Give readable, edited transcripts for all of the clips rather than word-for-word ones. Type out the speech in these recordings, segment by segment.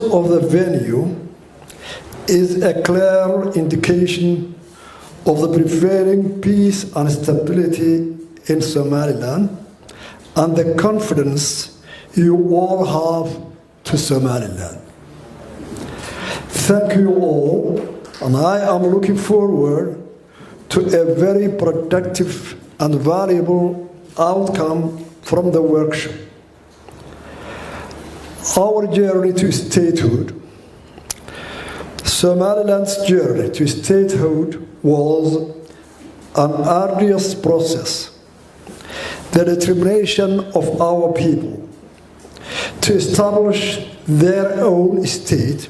of the venue is a clear indication of the prevailing peace and stability in Somaliland and the confidence you all have to Somaliland. Thank you all, and I am looking forward to a very productive and valuable outcome from the workshop. Our journey to statehood. Somaliland's journey to statehood was an arduous process. The determination of our people to establish their own state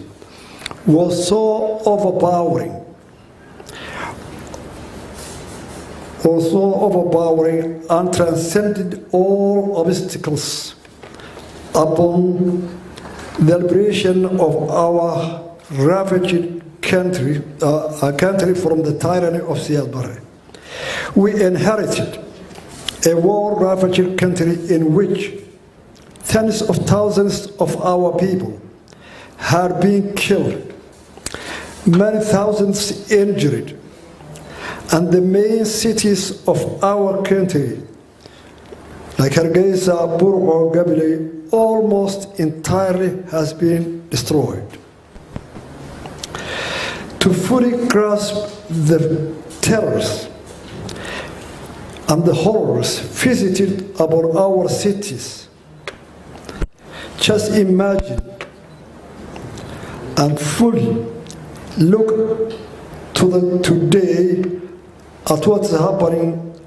was so overpowering, and transcended all obstacles upon the liberation of our ravaged country from the tyranny of Saab. We inherited a war-ravaged country in which tens of thousands of our people had been killed, many thousands injured, and the main cities of our country, like Hargeisa, Burgo, Gabile, almost entirely has been destroyed. To fully grasp the terrors and the horrors visited about our cities, just imagine and fully look today at what's happening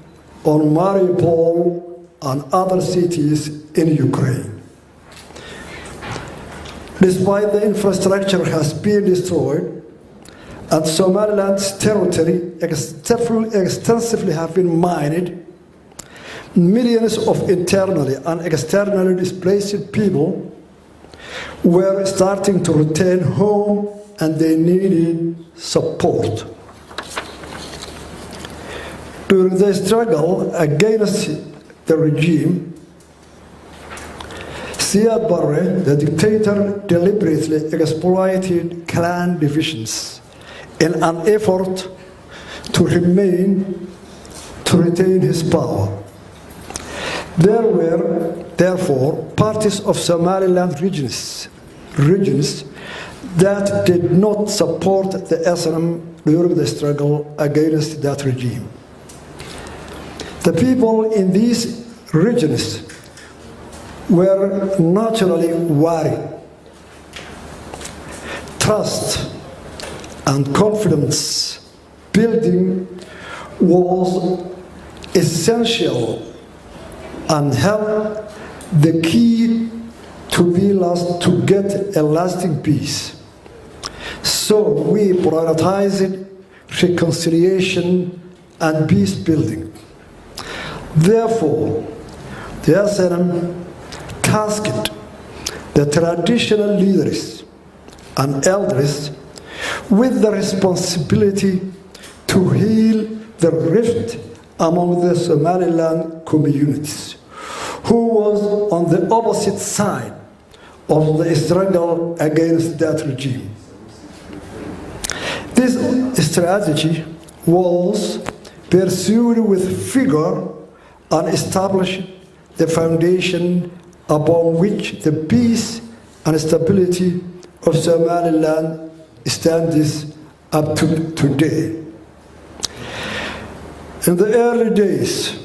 on Mariupol and other cities in Ukraine. Despite the infrastructure has been destroyed and Somaliland's territory extensively have been mined, millions of internally and externally displaced people were starting to return home and they needed support. During the struggle against the regime, Saab, the dictator, deliberately exploited clan divisions in an effort to retain his power. There were, therefore, parties of Somaliland regions that did not support the SNM during the struggle against that regime. The people in these regions were naturally worried. Trust and confidence building was essential and held the key to get a lasting peace. So we prioritized reconciliation and peace building. Therefore, the SNM tasked the traditional leaders and elders with the responsibility to heal the rift among the Somaliland communities, who was on the opposite side of the struggle against that regime. This strategy was pursued with vigor and established the foundation upon which the peace and stability of Somaliland stands up to today. In the early days,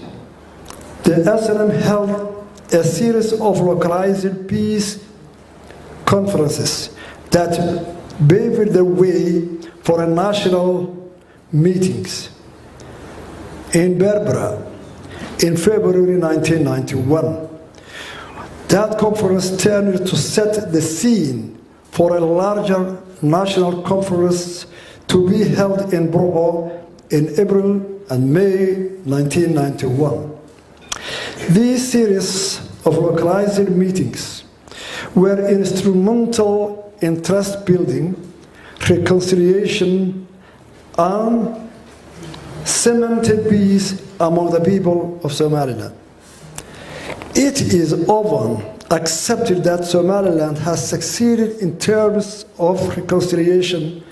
the SNM held a series of localized peace conferences that paved the way for national meetings. In Berbera, in February 1991, that conference turned to set the scene for a larger national conference to be held in Bordeaux in April and May 1991. These series of localized meetings were instrumental in trust building, reconciliation, and cemented peace among the people of Somaliland. It is often accepted that Somaliland has succeeded in terms of reconciliation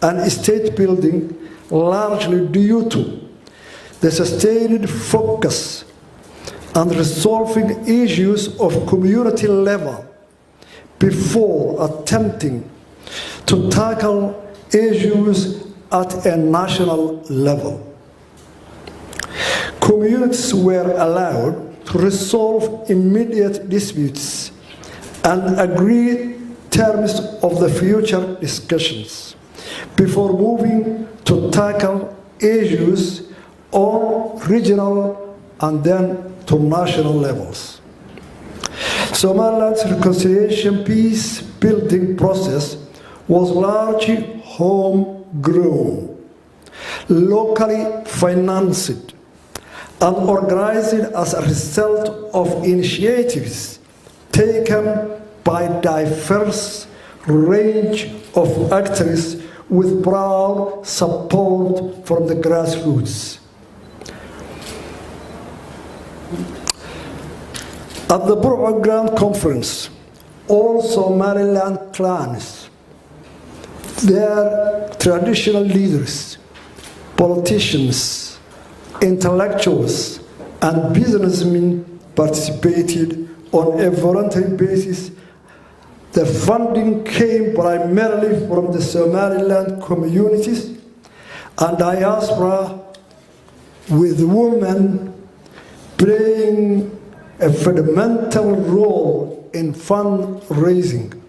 and state building largely due to the sustained focus on resolving issues of community level before attempting to tackle issues at a national level. Communities were allowed to resolve immediate disputes and agree terms of the future discussions before moving to tackle issues on regional and then to national levels. Somaliland's reconciliation peace-building process was largely homegrown, locally financed, and organized as a result of initiatives taken by a diverse range of actors with broad support from the grassroots. At the Burma Grand Conference, all Somaliland clans, their traditional leaders, politicians, intellectuals, and businessmen participated on a voluntary basis. The funding came primarily from the Somaliland communities and diaspora, with women playing a fundamental role in fundraising.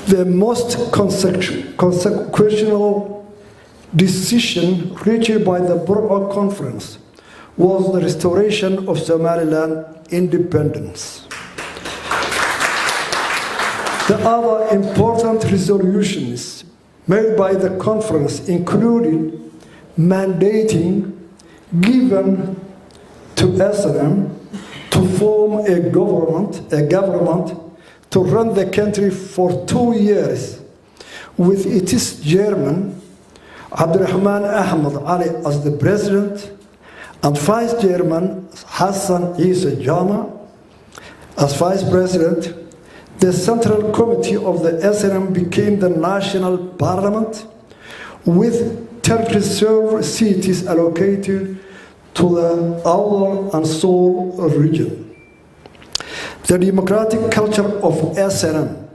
The most consequential decision reached by the Burma Conference was the restoration of Somaliland independence. The other important resolutions made by the conference included mandating given to SNM to form a government to run the country for 2 years, with its chairman, Abdurrahman Ahmed Ali, as the president, and vice chairman, Hassan Isa Jama, as vice president. The Central Committee of the SNM became the national parliament, with 10 reserved seats allocated to the Outer and Soul region. The democratic culture of SNM,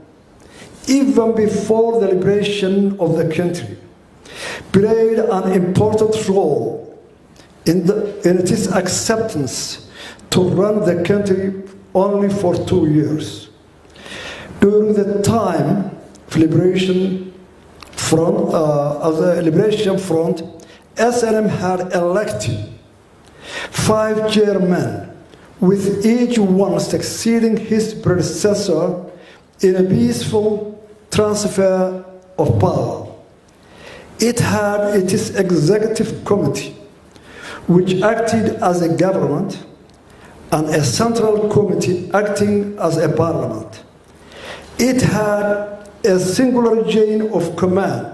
even before the liberation of the country, played an important role in its acceptance to run the country only for 2 years. During the time of Liberation Front, SNM had elected 5 chairmen, with each one succeeding his predecessor in a peaceful transfer of power. It had its executive committee, which acted as a government, and a central committee acting as a parliament. It had a singular chain of command,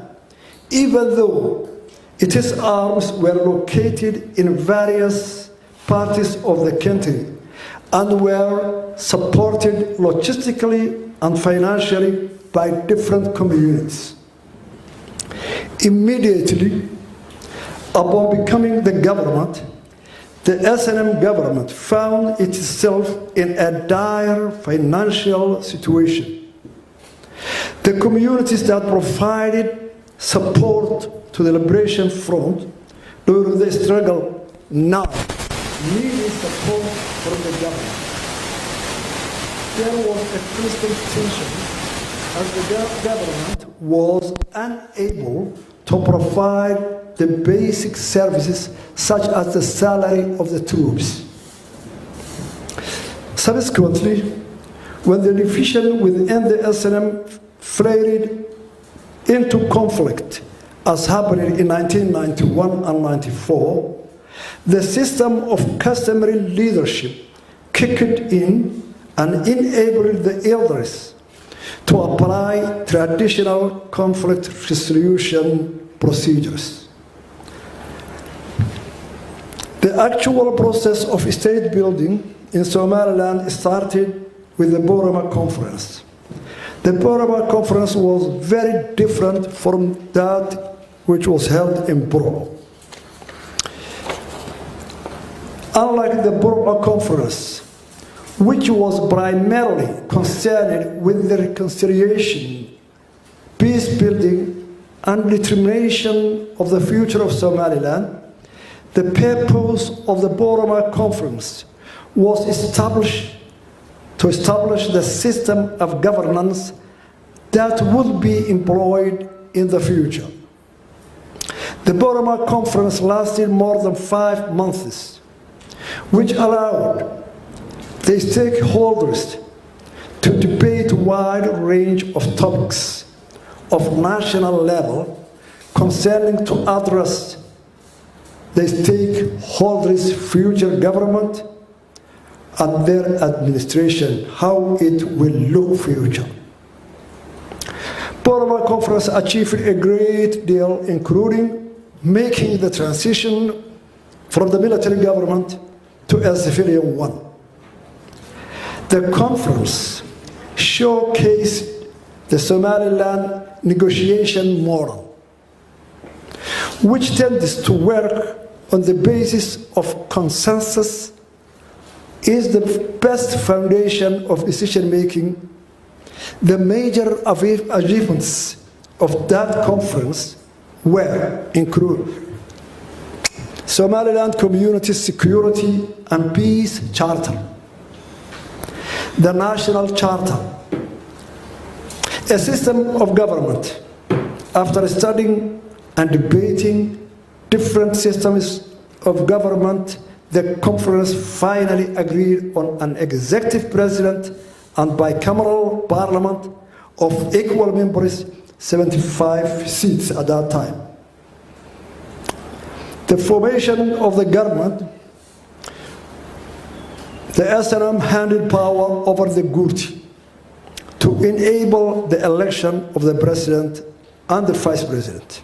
even though its arms were located in various parts of the country and were supported logistically and financially by different communities. Immediately upon becoming the government, the SNM government found itself in a dire financial situation. The communities that provided support to the Liberation Front during the struggle now needed support from the government. There was a constant tension as the government was unable to provide the basic services such as the salary of the troops. Subsequently, when the division within the SNM flared into conflict, as happened in 1991 and 94, the system of customary leadership kicked in and enabled the elders to apply traditional conflict resolution procedures. The actual process of state building in Somaliland started with the Boroma Conference. The Boroma Conference was very different from that which was held in Boroma. Unlike the Boroma Conference, which was primarily concerned with the reconciliation, peace building, and determination of the future of Somaliland, the purpose of the Boroma Conference was to establish the system of governance that would be employed in the future. The Boroma Conference lasted more than 5 months, which allowed the stakeholders to debate a wide range of topics of national level concerning to address the stakeholders' future government and their administration, how it will look future. Boroma Conference achieved a great deal, including making the transition from the military government to a civilian one. The conference showcased the Somaliland negotiation model, which tends to work on the basis of consensus, is the best foundation of decision-making. The major achievements of that conference were included Somaliland Community Security and Peace Charter, the National Charter, a system of government. After studying and debating different systems of government, the conference finally agreed on an executive president and bicameral parliament of equal members, 75 seats at that time. The formation of the government, the SNM handed power over the Gurti to enable the election of the president and the vice president.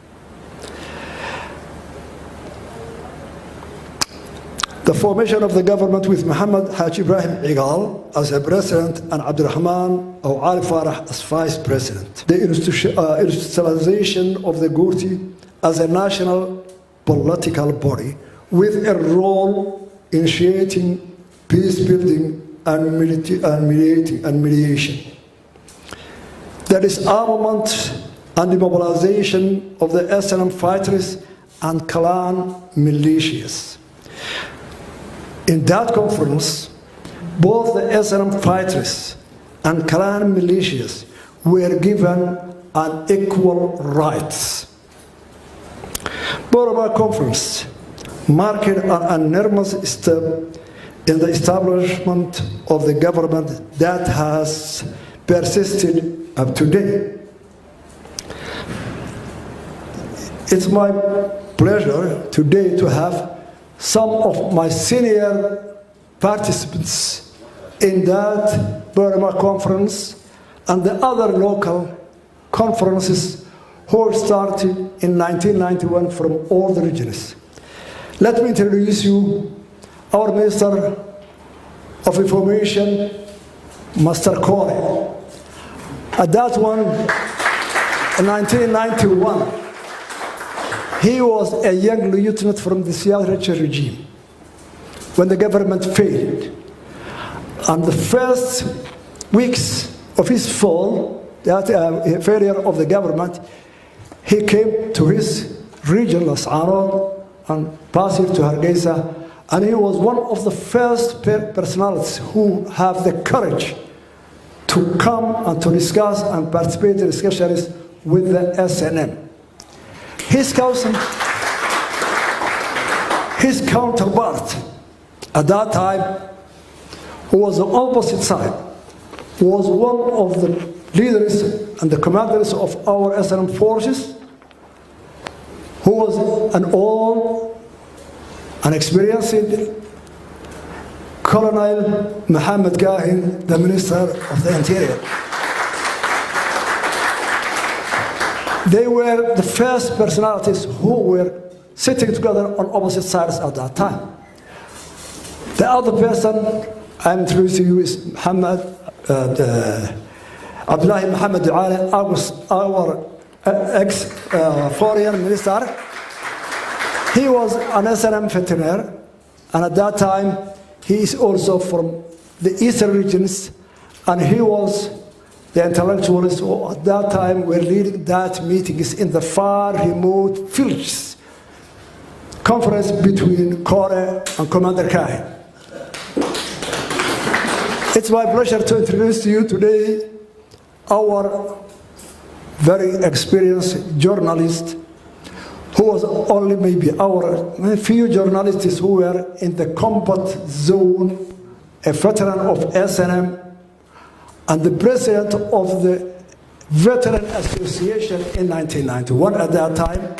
The formation of the government with Muhammad Haji Ibrahim Igal as a president and Abdurrahman or Ali Farah as vice president. The institutionalization of the Gurti as a national political body with a role initiating peace building and mediation. The disarmament and demobilization of the SNM fighters and clan militias. In that conference, both the SNM fighters and clan militias were given an equal rights. Boroma Conference marked an enormous step in the establishment of the government that has persisted up to date. It's my pleasure today to have some of my senior participants in that Boroma Conference and the other local conferences who started in 1991 from all the regions. Let me introduce you our Minister of Information, Master Corey. At that one, in 1991, he was a young lieutenant from the Siyaset regime when the government failed. And the first weeks of his fall, that failure of the government, he came to his region, Aanu, and passed to Hargeisa, and he was one of the first personalities who have the courage to come and to discuss and participate in discussions with the SNM. His counterpart at that time, who was the opposite side, was one of the leaders and the commanders of our SNM forces, who was an old and experienced Colonel Muhammad Kahin, the Minister of the Interior. They were the first personalities who were sitting together on opposite sides at that time. The other person I'm introducing you is Muhammad Abdullahi Mohammed Duale, our ex-foreign minister. He was an SNM veteran, and at that time, he is also from the eastern regions, and he was the intellectuals who at that time were leading that meetings in the far remote villages. Conference between Kore and Commander Kai. It's my pleasure to introduce to you today our very experienced journalist who was only maybe our few journalists who were in the combat zone, a veteran of SNM, and the president of the Veteran Association in 1991 at that time,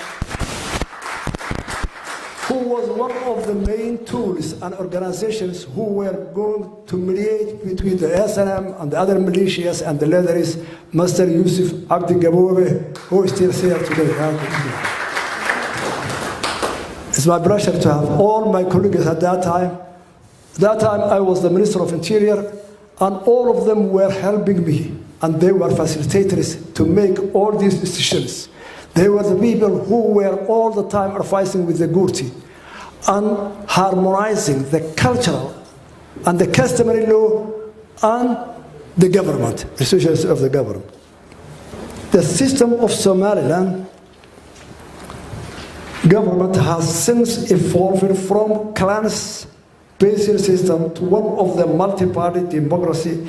who was one of the main tools and organizations who were going to mediate between the SNM and the other militias, and the leader is Master Yusuf Abdi Gaboube, who is still here today. It's my pleasure to have all my colleagues at that time. At that time, I was the Minister of Interior, and all of them were helping me, and they were facilitators to make all these decisions. They were the people who were all the time advising with the Gurti and harmonizing the cultural and the customary law and the government, institutions of the government. The system of Somaliland government has since evolved from clans-based system to one of the multi-party democracy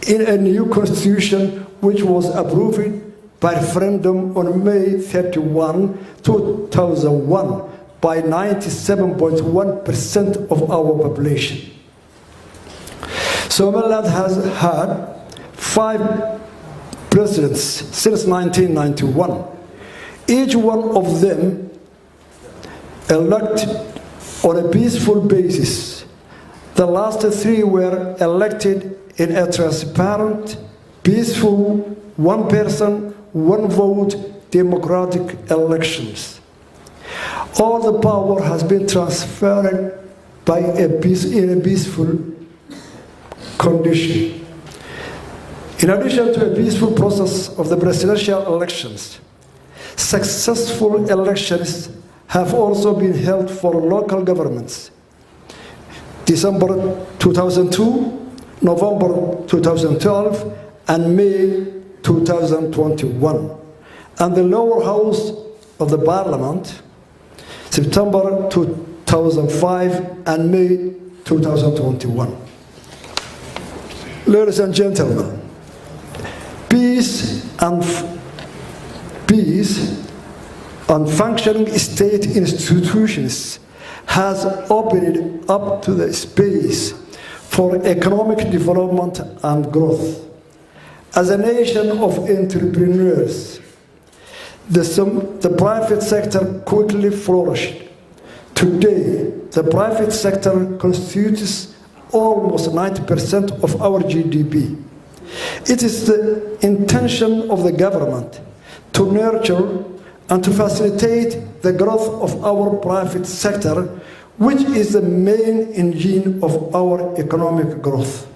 in a new constitution which was approved by referendum on May 31, 2001 by 97.1% of our population. Somaliland has had 5 presidents since 1991. Each one of them elected on a peaceful basis. The last 3 were elected in a transparent, peaceful, one person, one vote, democratic elections. All the power has been transferred in a peaceful condition. In addition to a peaceful process of the presidential elections, successful elections have also been held for local governments. December 2002, November 2012, and May 2021. And the lower house of the parliament, September 2005 and May 2021. Ladies and gentlemen, peace and functioning state institutions has opened up to the space for economic development and growth. As a nation of entrepreneurs, the private sector quickly flourished. Today, the private sector constitutes almost 90% of our GDP. It is the intention of the government to nurture and to facilitate the growth of our private sector, which is the main engine of our economic growth.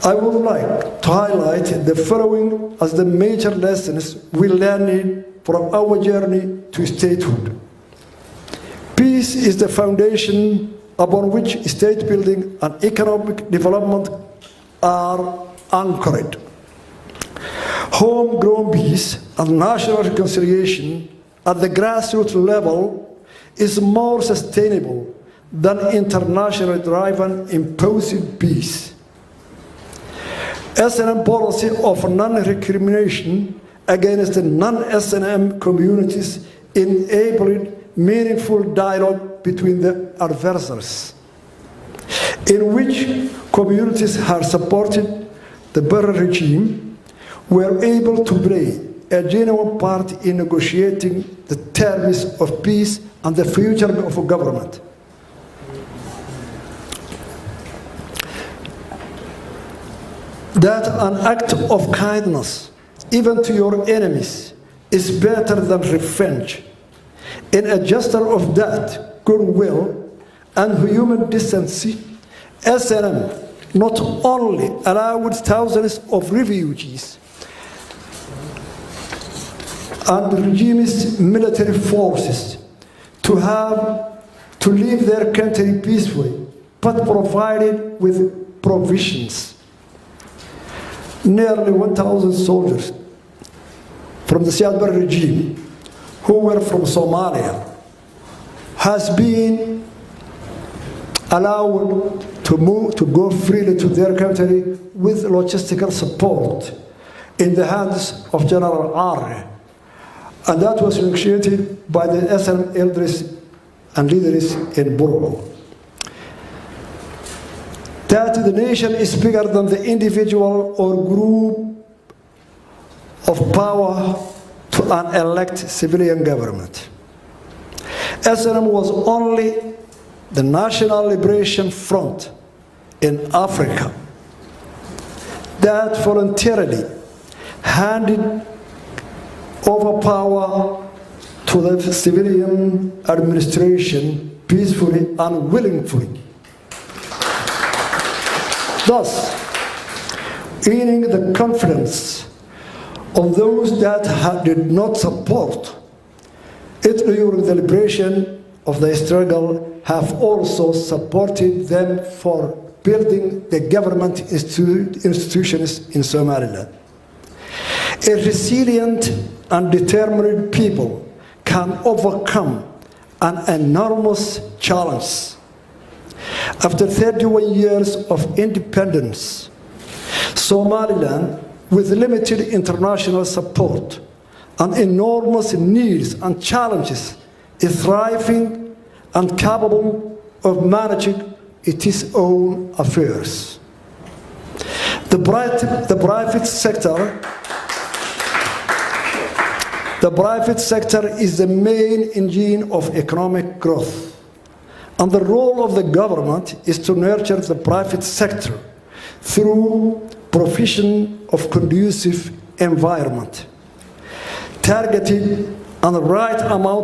I would like to highlight the following as the major lessons we learned from our journey to statehood. Peace is the foundation upon which state building and economic development are anchored. Homegrown peace and national reconciliation at the grassroots level is more sustainable than internationally driven imposed peace. SNM policy of non-recrimination against the non-SNM communities enabled meaningful dialogue between the adversaries, in which communities have supported the Barre regime, were able to play a genuine part in negotiating the terms of peace and the future of a government. That an act of kindness, even to your enemies, is better than revenge. In a gesture of that goodwill and human decency, SNM not only allowed thousands of refugees and the regime's military forces to leave their country peacefully, but provided with provisions. Nearly 1,000 soldiers from the Saab regime, who were from Somalia, has been allowed to go freely to their country with logistical support in the hands of General Arre. And that was negotiated by the SNM elders and leaders in Burro. That the nation is bigger than the individual or group of power to an elected civilian government. SNM was only the National Liberation Front in Africa that voluntarily handed over power to the civilian administration peacefully and willingly. Thus, gaining the confidence of those that did not support it during the liberation of the struggle have also supported them for building the government institutions in Somaliland. A resilient and determined people can overcome an enormous challenge. After 31 years of independence, Somaliland, with limited international support and enormous needs and challenges, is thriving and capable of managing its own affairs. The private sector is the main engine of economic growth, and the role of the government is to nurture the private sector through provision of conducive environment, targeted and the right amount